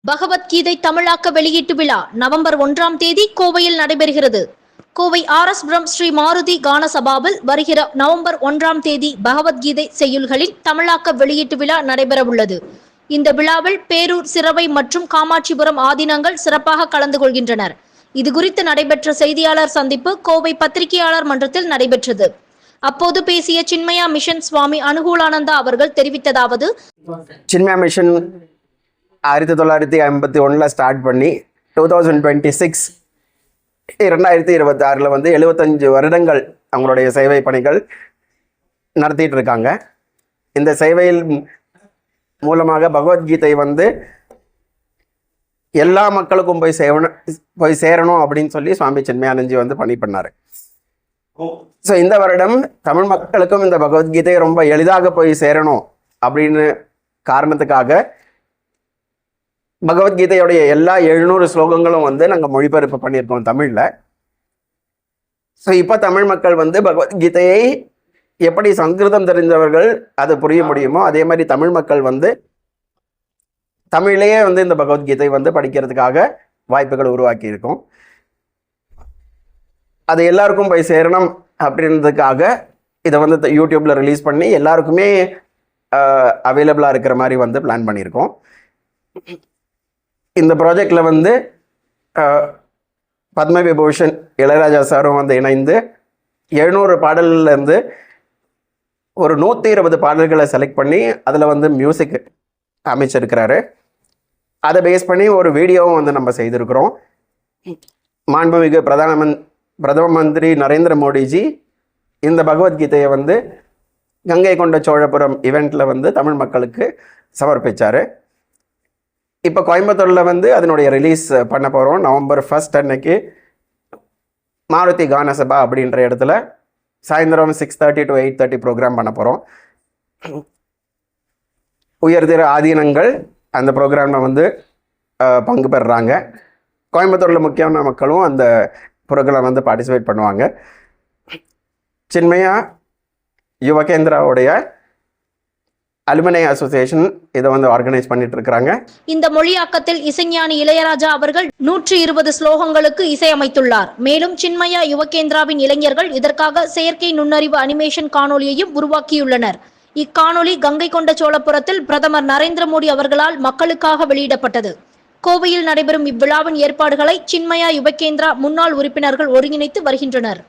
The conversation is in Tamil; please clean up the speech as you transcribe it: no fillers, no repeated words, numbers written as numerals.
பகவத்கீதை தமிழாக்க வெளியீட்டு விழா நவம்பர் 1ஆம் தேதி கோவையில் நடைபெறுகிறது. கோவை ஆர்.எஸ்.புரம் ஸ்ரீ மாருதி கான சபாவில் வருகிற நவம்பர் 1ஆம் தேதி பகவத்கீதை செய்யுள்களின் தமிழாக்க வெளியீட்டு விழா நடைபெறவுள்ளது. இந்த விழாவில் பேரூர், சிரவை மற்றும் காமாட்சிபுரம் ஆதீனங்கள் சிறப்பாக கலந்து கொள்கின்றனர். இதுகுறித்து நடைபெற்ற செய்தியாளர் சந்திப்பு கோவை பத்திரிகையாளர் மன்றத்தில் நடைபெற்றது. அப்போது பேசிய சின்மயா மிஷன் சுவாமி அனுகூலானந்தா அவர்கள் தெரிவித்ததாவது, சின்மயா மிஷன் 1951 ஸ்டார்ட் பண்ணி 2026 2026 வந்து 75 வருடங்கள் அவங்களுடைய சேவை பணிகள் நடத்திட்டு இருக்காங்க. இந்த சேவையில் மூலமாக பகவத்கீதை வந்து எல்லா மக்களுக்கும் போய் சேரணும் அப்படின்னு சொல்லி சுவாமி சின்மயானந்தி வந்து பணி பண்ணார். ஸோ இந்த வருடம் தமிழ் மக்களுக்கும் இந்த பகவத்கீதை ரொம்ப எளிதாக போய் சேரணும் அப்படின்னு காரணத்துக்காக பகவத்கீதையுடைய எல்லா 700 ஸ்லோகங்களும் வந்து நாங்கள் மொழிபெயர்ப்பு பண்ணியிருக்கோம் தமிழில். ஸோ இப்போ தமிழ் மக்கள் வந்து பகவத்கீதையை எப்படி சம்ஸ்கிருதம் தெரிஞ்சவர்கள் அது புரிய முடியுமோ அதே மாதிரி தமிழ் மக்கள் வந்து தமிழ்லேயே வந்து இந்த பகவத்கீதை வந்து படிக்கிறதுக்காக வாய்ப்புகள் உருவாக்கி இருக்கோம். அது எல்லாருக்கும் போய் சேரணும் அப்படின்றதுக்காக இதை வந்து யூடியூப்பில் ரிலீஸ் பண்ணி எல்லாருக்குமே அவைலபிளாக இருக்கிற மாதிரி வந்து பிளான் பண்ணியிருக்கோம். இந்த ப்ராஜெக்டில் வந்து பத்மவிபூஷன் இளையராஜா சாரும் வந்து இணைந்து 700 பாடல்லேருந்து ஒரு 120 பாடல்களை செலக்ட் பண்ணி அதில் வந்து மியூசிக் அமைச்சிருக்கிறாரு. அதை பேஸ் பண்ணி ஒரு வீடியோவும் வந்து நம்ம செய்திருக்கிறோம். மாண்புமிகு பிரதம மந்திரி நரேந்திர மோடிஜி இந்த பகவத்கீதையை வந்து கங்கை கொண்ட சோழபுரம் ஈவெண்ட்டில் வந்து தமிழ் மக்களுக்கு சமர்ப்பித்தார். இப்போ கோயம்புத்தூரில் வந்து அதனுடைய ரிலீஸ் பண்ண போகிறோம். நவம்பர் 1 அன்னைக்கு மாருதி கான சபா அப்படின்ற இடத்துல சாயந்தரம் 6:30 to 8:30 ப்ரோக்ராம் பண்ண போகிறோம். உயர்திர ஆதீனங்கள் அந்த ப்ரோக்ராமில் வந்து பங்கு பெறுறாங்க. கோயம்புத்தூரில் முக்கியமான மக்களும் அந்த ப்ரோக்ராம் வந்து பார்ட்டிசிபேட் பண்ணுவாங்க. சின்மயா யுவகேந்திராவுடைய அலுமினை அசோசியேஷன் இதை வந்து ஆர்கனைஸ் பண்ணிட்டு இருக்கிறாங்க. இந்த மொழியாக்கத்தில் இசைஞானி இளையராஜா அவர்கள் 120 ஸ்லோகங்களுக்கு இசையமைத்துள்ளார். மேலும் சின்மயா யுவகேந்திராவின் இளைஞர்கள் இதற்காக செயற்கை நுண்ணறிவு அனிமேஷன் காணொலியையும் உருவாக்கியுள்ளனர். இக்காணொலி கங்கை கொண்ட சோழபுரத்தில் பிரதமர் நரேந்திர மோடி அவர்களால் மக்களுக்காக வெளியிடப்பட்டது. கோவையில் நடைபெறும் இவ்விழாவின் ஏற்பாடுகளை சின்மயா யுவகேந்திரா முன்னாள் உறுப்பினர்கள் ஒருங்கிணைத்து வருகின்றனர்.